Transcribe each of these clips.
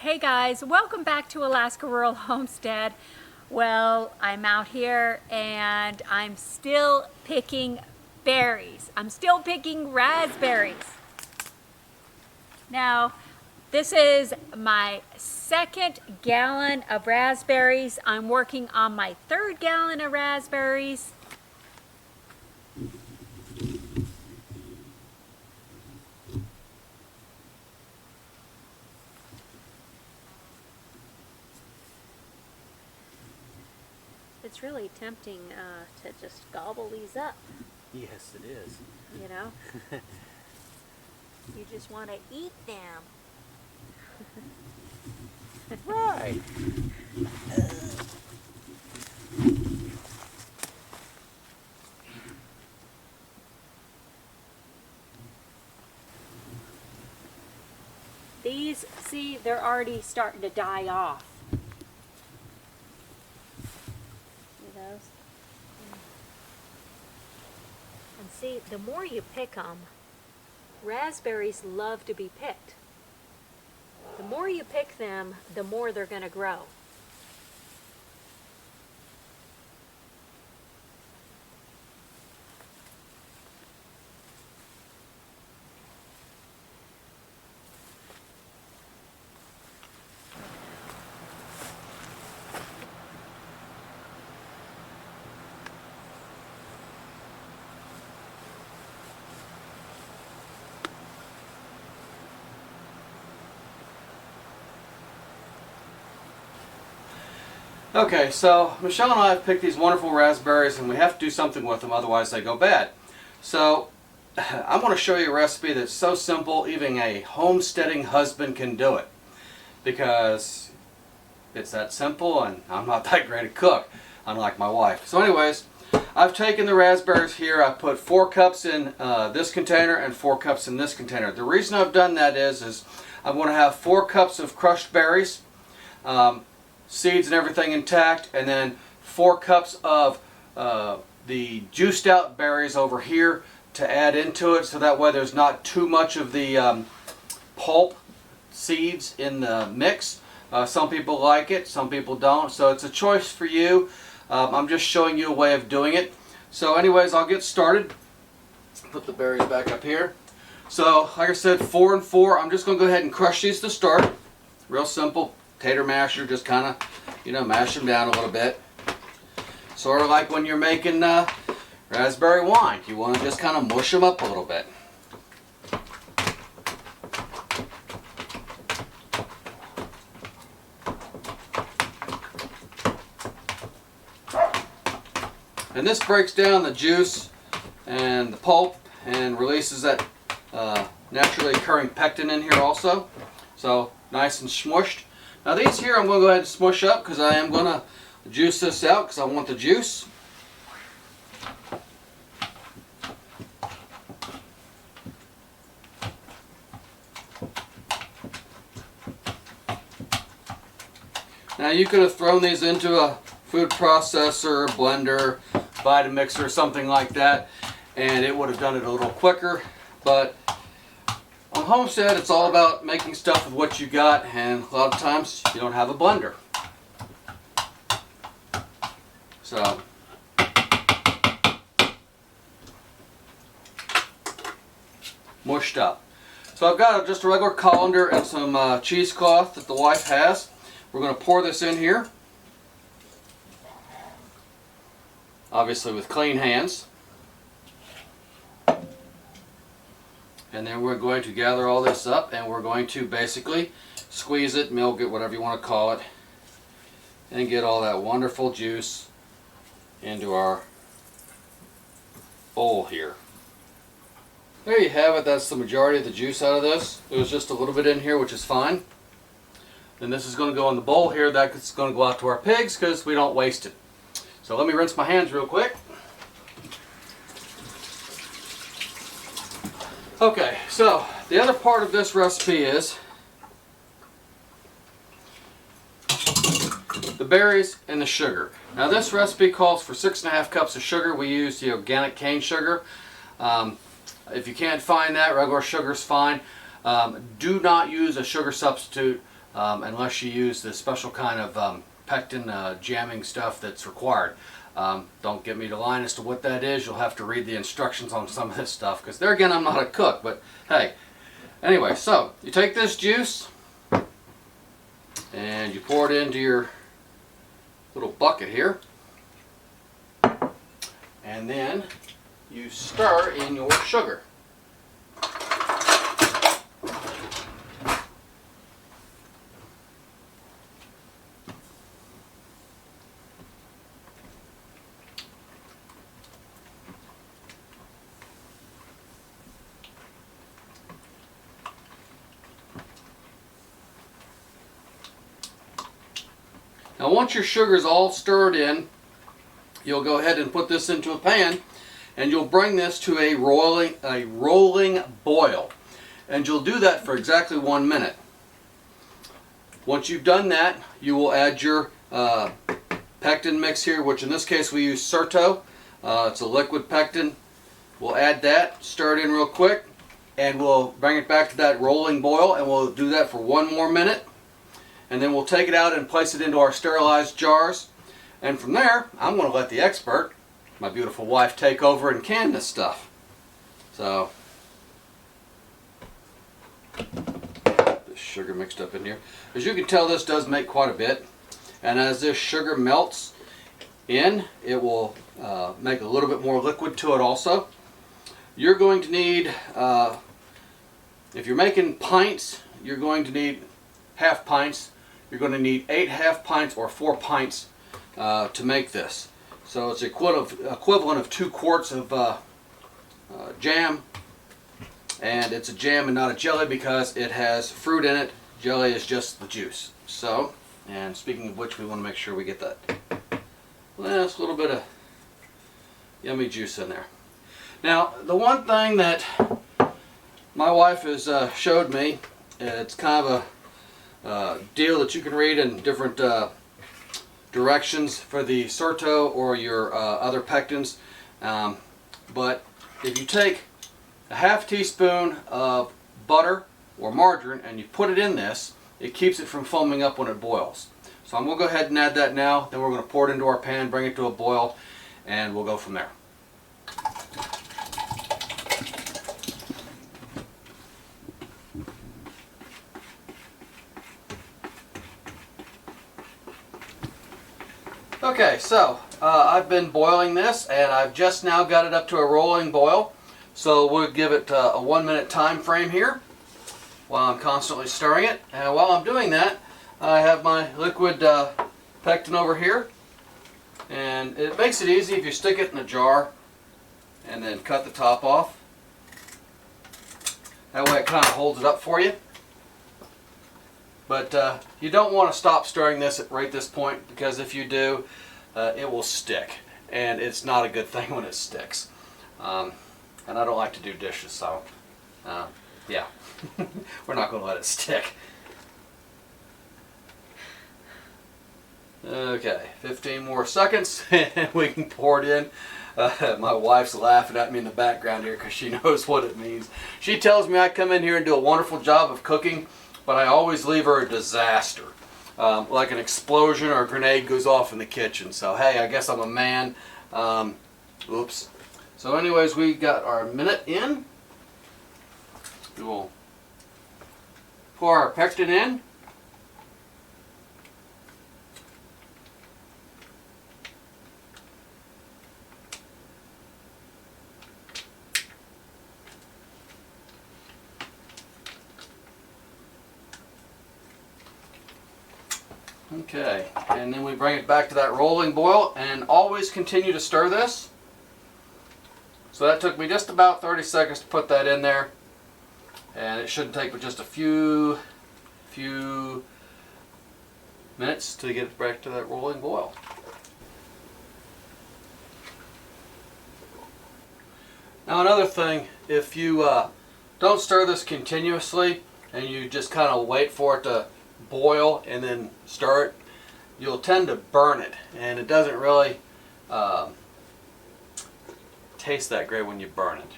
Hey guys, welcome back to Alaska Rural Homestead. Well, I'm out here and I'm still picking berries. I'm still picking raspberries. Now, this is my second gallon of raspberries. I'm working on my third gallon of raspberries. It's really tempting to just gobble these up. Yes, it is. You know? You just want to eat them. Right. These, see, they're already starting to die off. See those? And see, the more you pick them, raspberries love to be picked. The more you pick them, the more they're going to grow. Okay, so Michelle and I have picked these wonderful raspberries and we have to do something with them, otherwise they go bad. So I'm going to show you a recipe that's so simple even a homesteading husband can do it. Because it's that simple and I'm not that great a cook, unlike my wife. So anyways, I've taken the raspberries here, I put 4 cups in this container and 4 cups in this container. The reason I've done that is I'm going to have 4 cups of crushed berries. Seeds and everything intact, and then 4 cups of the juiced out berries over here to add into it, so that way there's not too much of the pulp seeds in the mix. Some people like it, some people don't, so it's a choice for you. I'm just showing you a way of doing it. So anyways, I'll get started. Put the berries back up here. So like I said, 4 and 4. I'm just going to go ahead and crush these to start. Real simple. Tater masher, just kind of, mash them down a little bit. Sort of like when you're making raspberry wine. You want to just kind of mush them up a little bit. And this breaks down the juice and the pulp and releases that naturally occurring pectin in here also. So nice and smushed. Now these here I'm going to go ahead and smush up because I am going to juice this out because I want the juice. Now you could have thrown these into a food processor, blender, Vitamixer, or something like that, and it would have done it a little quicker, but on Homestead, it's all about making stuff with what you got, and a lot of times you don't have a blender. So, mushed up. So I've got just a regular colander and some cheesecloth that the wife has. We're going to pour this in here. Obviously with clean hands. And then we're going to gather all this up and we're going to basically squeeze it, milk it, whatever you want to call it, and get all that wonderful juice into our bowl here. There you have it. That's the majority of the juice out of this. There's just a little bit in here, which is fine. Then this is going to go in the bowl here. That's going to go out to our pigs because we don't waste it. So let me rinse my hands real quick. Okay, so the other part of this recipe is the berries and the sugar. Now this recipe calls for 6.5 cups of sugar. We use the organic cane sugar. If you can't find that, regular sugar is fine. Do not use a sugar substitute unless you use the special kind of pectin jamming stuff that's required. Don't get me to line as to what that is. You'll have to read the instructions on some of this stuff, because there again, I'm not a cook, but hey. Anyway, so you take this juice and you pour it into your little bucket here, and then you stir in your sugar. Now once your sugar's all stirred in, you'll go ahead and put this into a pan, and you'll bring this to a rolling boil. And you'll do that for exactly 1 minute. Once you've done that, you will add your pectin mix here, which in this case we use Certo. It's a liquid pectin. We'll add that, stir it in real quick, and we'll bring it back to that rolling boil, and we'll do that for 1 more minute. And then we'll take it out and place it into our sterilized jars. And from there, I'm going to let the expert, my beautiful wife, take over and can this stuff. So, this sugar mixed up in here. As you can tell, this does make quite a bit. And as this sugar melts in, it will make a little bit more liquid to it also. You're going to need, if you're making pints, you're going to need half pints. You're going to need 8 half pints or 4 pints to make this. So it's equivalent of 2 quarts of jam, and it's a jam and not a jelly because it has fruit in it. Jelly is just the juice. So, and speaking of which, we want to make sure we get that last little bit of yummy juice in there. Now, the one thing that my wife has showed me, it's kind of a deal that you can read in different directions for the Certo or your other pectins. But if you take a half teaspoon of butter or margarine and you put it in this, it keeps it from foaming up when it boils. So I'm going to go ahead and add that now. Then we're going to pour it into our pan, bring it to a boil, and we'll go from there. Okay, so I've been boiling this, and I've just now got it up to a rolling boil. So we'll give it a 1 minute time frame here while I'm constantly stirring it. And while I'm doing that, I have my liquid pectin over here. And it makes it easy if you stick it in a jar and then cut the top off. That way it kind of holds it up for you. But you don't want to stop stirring this at right this point, because if you do, it will stick. And it's not a good thing when it sticks. And I don't like to do dishes, so yeah, we're not going to let it stick. Okay, 15 more seconds and we can pour it in. My wife's laughing at me in the background here because she knows what it means. She tells me I come in here and do a wonderful job of cooking, but I always leave her a disaster. Like an explosion or a grenade goes off in the kitchen. So hey, I guess I'm a man. Oops. So anyways, we got our minute in. We will pour our pectin in. Okay, and then we bring it back to that rolling boil, and always continue to stir this. So that took me just about 30 seconds to put that in there, and it shouldn't take but just a few minutes to get it back to that rolling boil. Now another thing, if you don't stir this continuously and you just kind of wait for it to boil and then stir it, you'll tend to burn it, and it doesn't really taste that great when you burn it.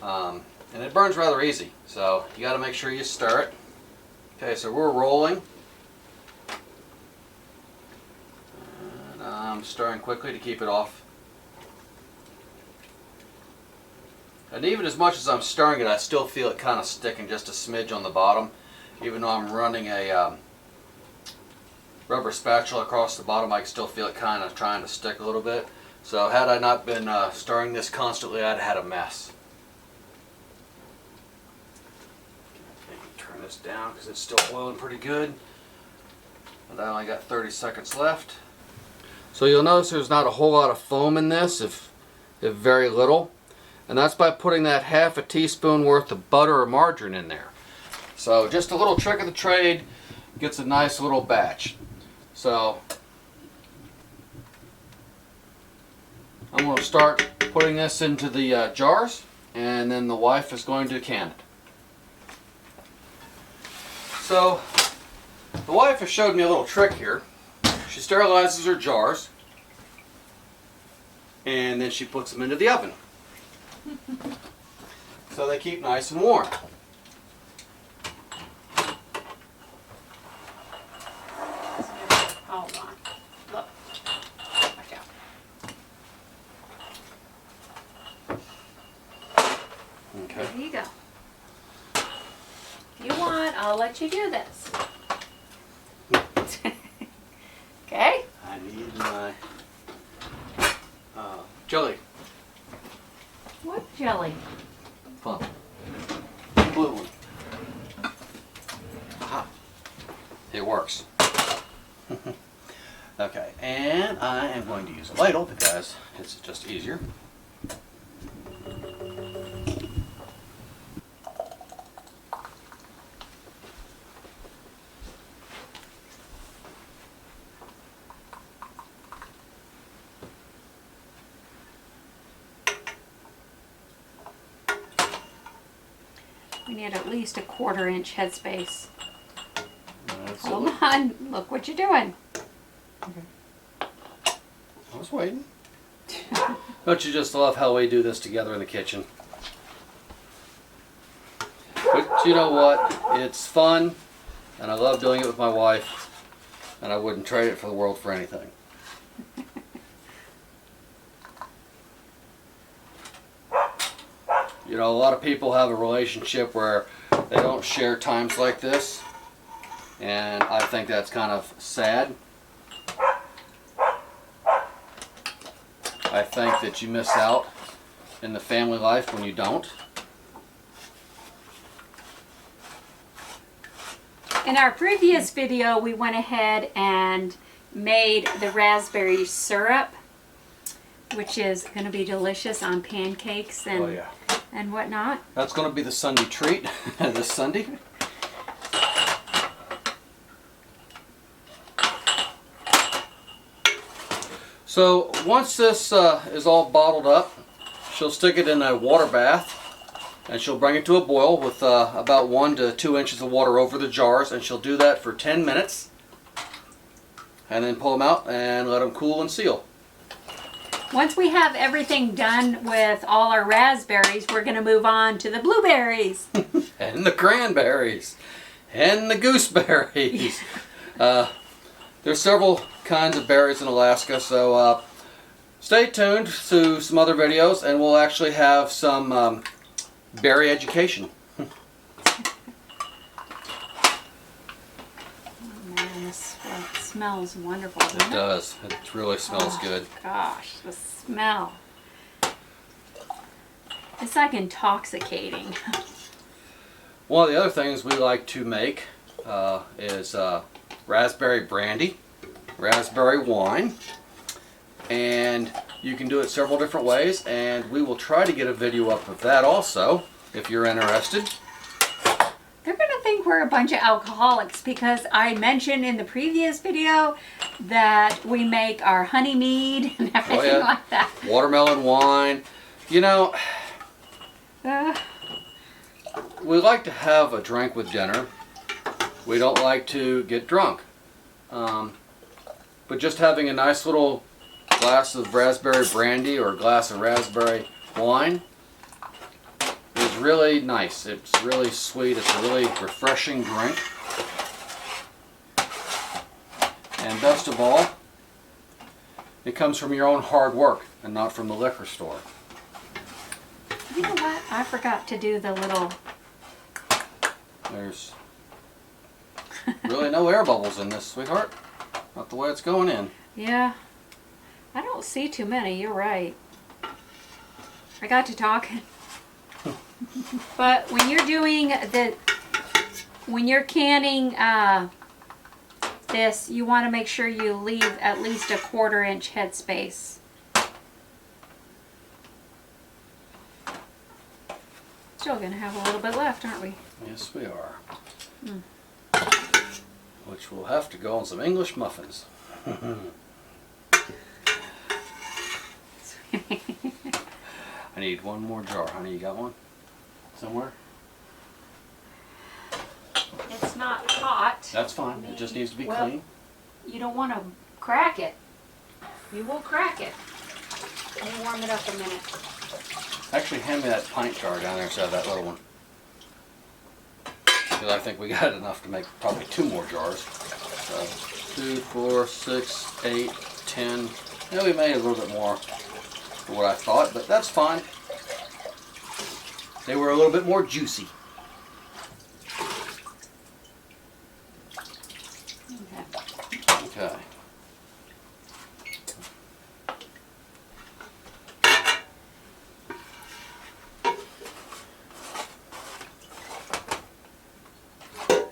And it burns rather easy, so you got to make sure you stir it. Okay, so we're rolling. stirring quickly to keep it off. And even as much as I'm stirring it, I still feel it kind of sticking just a smidge on the bottom, even though I'm running a rubber spatula across the bottom. I can still feel it kind of trying to stick a little bit. So had I not been stirring this constantly, I'd had a mess. Maybe turn this down because it's still boiling pretty good. And I only got 30 seconds left. So you'll notice there's not a whole lot of foam in this, if very little. And that's by putting that half a teaspoon worth of butter or margarine in there. So just a little trick of the trade gets a nice little batch. So I'm going to start putting this into the jars, and then the wife is going to can it. So the wife has showed me a little trick here. She sterilizes her jars, and then she puts them into the oven. So they keep nice and warm. Hold on. Look. Watch out. Okay. There you go. If you want, I'll let you do this. Okay? I need my jelly. What jelly? Plum. Blue one. Aha. It works. Okay, and I am going to use a ladle because it's just easier. We need at least a 1/4 inch headspace. That's Hold it. on. Look what you're doing. Okay. I was waiting. Don't you just love how we do this together in the kitchen? But you know what? It's fun, and I love doing it with my wife, and I wouldn't trade it for the world for anything. You know, a lot of people have a relationship where they don't share times like this, and I think that's kind of sad. I think that you miss out in the family life when you don't. In our previous video, we went ahead and made the raspberry syrup, which is going to be delicious on pancakes and Oh yeah. and whatnot. That's going to be the Sunday treat this Sunday. So once this is all bottled up, she'll stick it in a water bath, and she'll bring it to a boil with about 1 to 2 inches of water over the jars, and she'll do that for 10 minutes, and then pull them out and let them cool and seal. Once we have everything done with all our raspberries, we're going to move on to the blueberries. And the cranberries, and the gooseberries. There's several kinds of berries in Alaska, so stay tuned to some other videos, and we'll actually have some berry education. Oh man, this smells wonderful, doesn't It does. It really smells good. Gosh, the smell. It's like intoxicating. One of the other things we like to make is raspberry brandy, raspberry wine, and you can do it several different ways, and we will try to get a video up of that also if you're interested. They're going to think we're a bunch of alcoholics because I mentioned in the previous video that we make our honey mead and everything like that. Watermelon wine. You know, we like to have a drink with dinner. We don't like to get drunk. But just having a nice little glass of raspberry brandy or a glass of raspberry wine is really nice. It's really sweet. It's a really refreshing drink. And best of all, it comes from your own hard work and not from the liquor store. You know what? I forgot to do the little... There's really no air bubbles in this, sweetheart. Not the way it's going in. Yeah. I don't see too many. You're right. I got to talking. But when you're doing when you're canning this, you want to make sure you leave at least a 1/4 inch headspace. Still gonna have a little bit left, aren't we? Yes, we are. Which will have to go on some English muffins. I need one more jar, honey. You got one? Somewhere? It's not hot. That's fine. It just needs to be clean. You don't want to crack it. You will crack it. Let me warm it up a minute. Actually, hand me that pint jar down there instead of that little one. Because I think we got enough to make probably 2 more jars. So, 2, 4, 6, 8, 10. Yeah, we made a little bit more than what I thought, but that's fine. They were a little bit more juicy. Okay.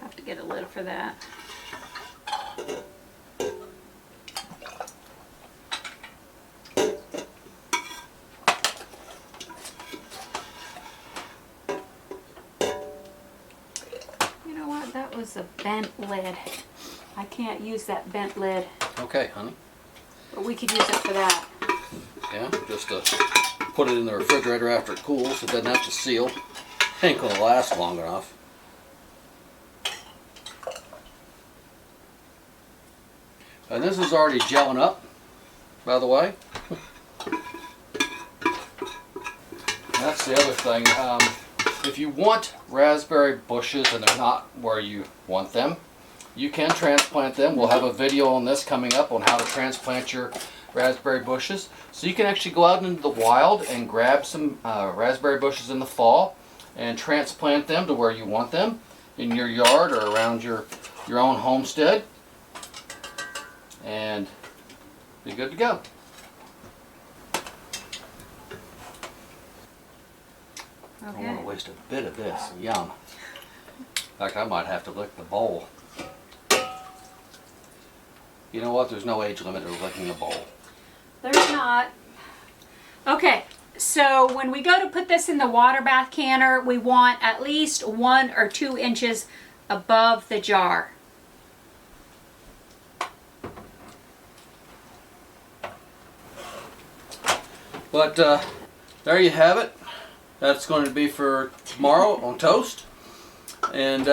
Have to get a lid for that. You know what? That was a bent lid. I can't use that bent lid. Okay, honey. But we could use it for that. Yeah, just to put it in the refrigerator after it cools. It doesn't have to seal. Ain't gonna last long enough. And this is already gelling up, by the way. That's the other thing. If you want raspberry bushes and they're not where you want them, you can transplant them. We'll have a video on this coming up on how to transplant your raspberry bushes. So you can actually go out into the wild and grab some raspberry bushes in the fall and transplant them to where you want them in your yard or around your own homestead, and be good to go. I don't want to waste a bit of this. Yum. In fact, I might have to lick the bowl. You know what? There's no age limit to licking a bowl. There's not. Okay, so when we go to put this in the water bath canner, we want at least 1 or 2 inches above the jar. But there you have it. That's going to be for tomorrow on toast. And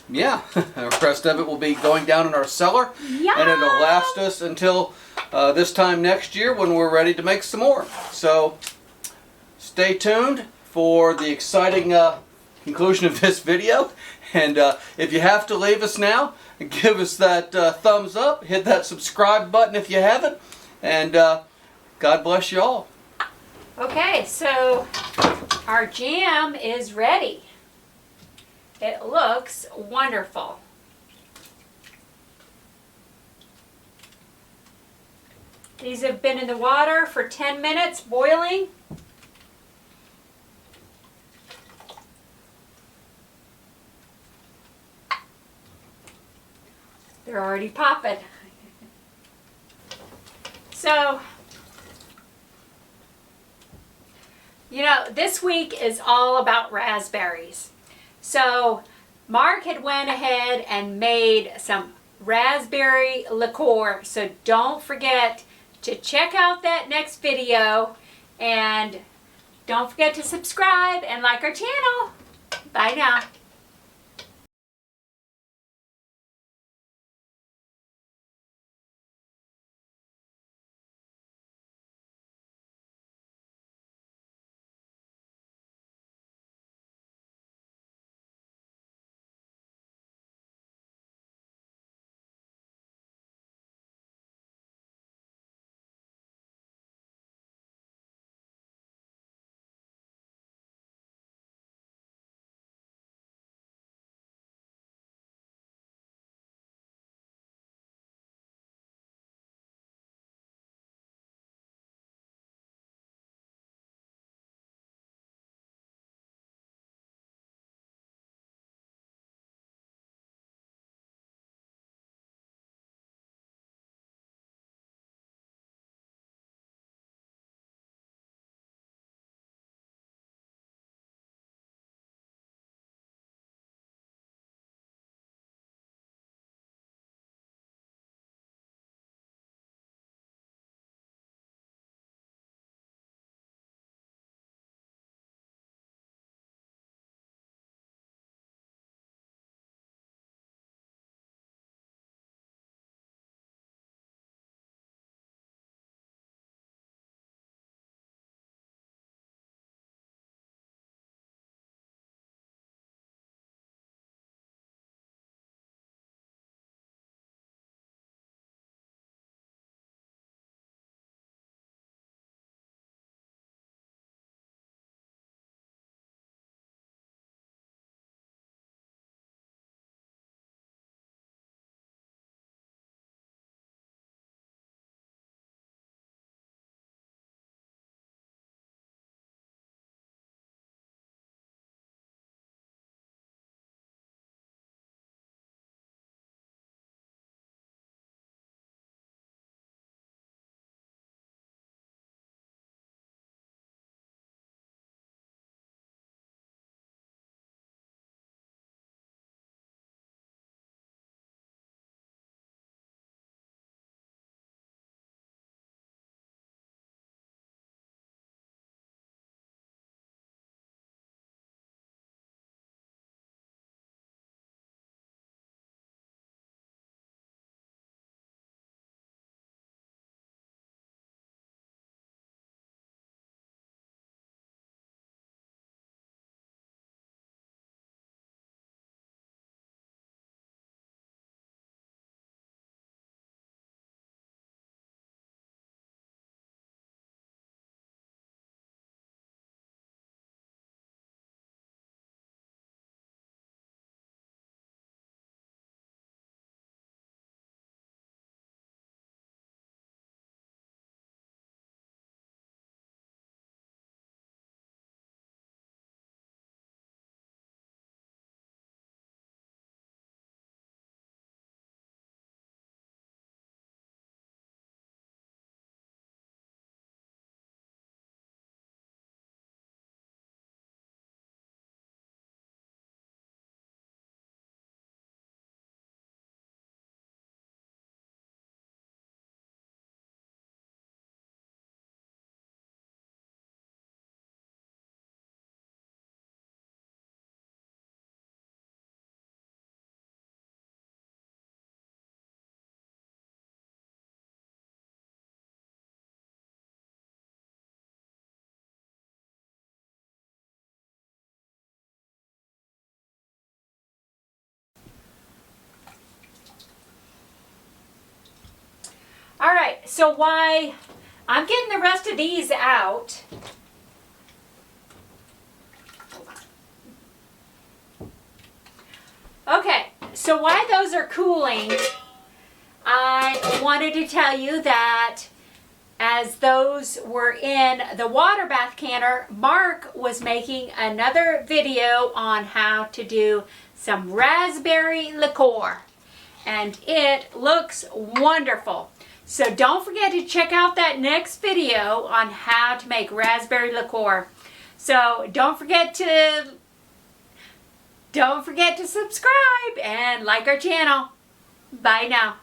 yeah, the rest of it will be going down in our cellar. Yum! And it'll last us until this time next year when we're ready to make some more. So stay tuned for the exciting conclusion of this video. And if you have to leave us now, give us that thumbs up. Hit that subscribe button if you haven't. And God bless you all. Okay, so our jam is ready. It looks wonderful. These have been in the water for 10 minutes boiling. They're already popping. So, you know, this week is all about raspberries. So Mark had went ahead and made some raspberry liqueur. So don't forget to check out that next video, and don't forget to subscribe and like our channel. Bye now. All right, so why I'm getting the rest of these out. Hold on. Okay, so while those are cooling, I wanted to tell you that as those were in the water bath canner, Mark was making another video on how to do some raspberry liqueur. And it looks wonderful. So don't forget to check out that next video on how to make raspberry liqueur. So don't forget to subscribe and like our channel. Bye now.